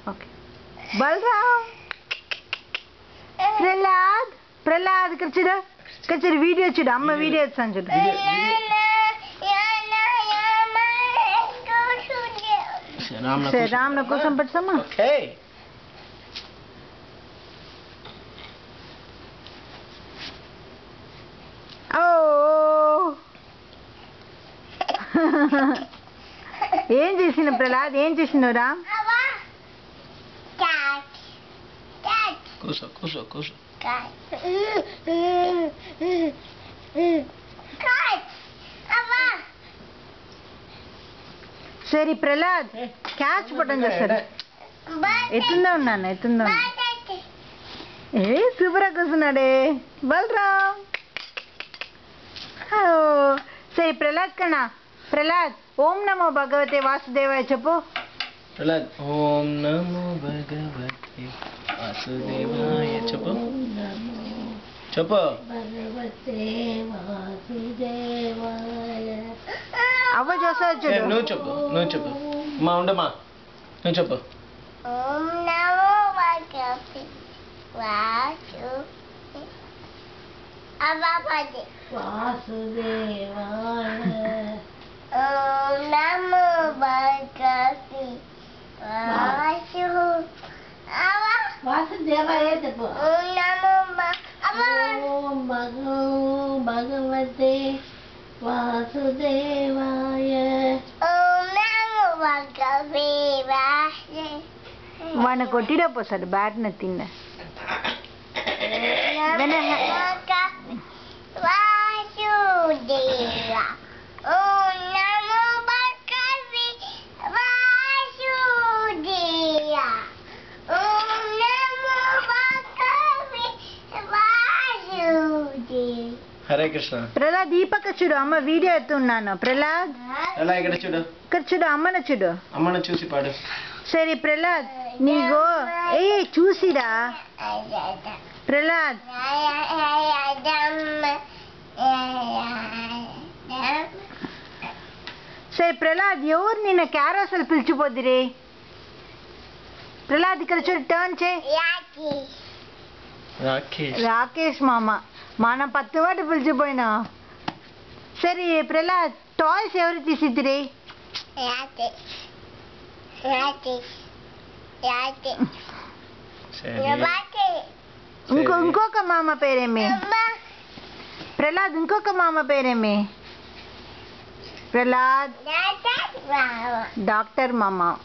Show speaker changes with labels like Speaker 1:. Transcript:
Speaker 1: Okay Balram Prahlad ఇక్కడ చూడు video చూడు అమ్మ వీడియో వచ్చాను చూడు సరే రామ్ కోసం పెట్టమ్మా ఓ ఏం చేసిన ప్రహ్లాద్ ఏం చేసినావు రామ్
Speaker 2: కూర్చో
Speaker 1: సరే ప్రహ్లాద్ క్యాచ్ పట్టం చేస్తాడు ఎత్తుందా ఏ సూపర్ కూర్చున్నాడే బలరామ్ సరే ప్రహ్లాద్ ఓం నమో భగవతే వాసుదేవాయ చెప్పు
Speaker 2: ప్రహ్లాద్ ఓం నమో భగవతే వాసుదేవాయ చెప్పు
Speaker 1: అవ్వ చూస్తావు చూడు
Speaker 2: నువ్వు చెప్పు మా ఉండమా నువ్వు చెప్పు
Speaker 3: ఓం నమో భగవతే వాసుదేవాయ ఓం నమో భగవతే వాసుదేవాయ చెప్పు ఓం నమో భగవతే వాసుదేవాయ ఓం నమో భగవతే
Speaker 1: వాడిని కొట్టిడపోసాడు బ్యాట్ని తిన్న
Speaker 2: హరే కృష్ణ
Speaker 1: ప్రహ్లాద్ దీపక చూడు అమ్మ వీడియో ఎత్తున్నాను ప్రహ్లాద్
Speaker 2: ఇక్కడ
Speaker 1: చూడు అమ్మను
Speaker 2: చూసి పాడు
Speaker 1: సరే ప్రహ్లాద్ నీగో చూసిరా ప్రహ్లాద్ సరే ప్రహ్లాద్ ఎవరు నిన్న క్యారోసెల్ పిలిచిపోద్దిరే ప్రహ్లాద్ ఇక్కడ చూడు టర్న్ చే రాకేష్ మామ మనం పత్తివాటి పిలిచిపోయినా సరే ప్రహ్లాద్ టాయ్స్ ఎవరు తీసిద్దిరే ఇంకొక మామ పేరేమి ప్రహ్లాద్ ఇంకొక మామ పేరేమి ప్రహ్లాద్ డాక్టర్ మామ.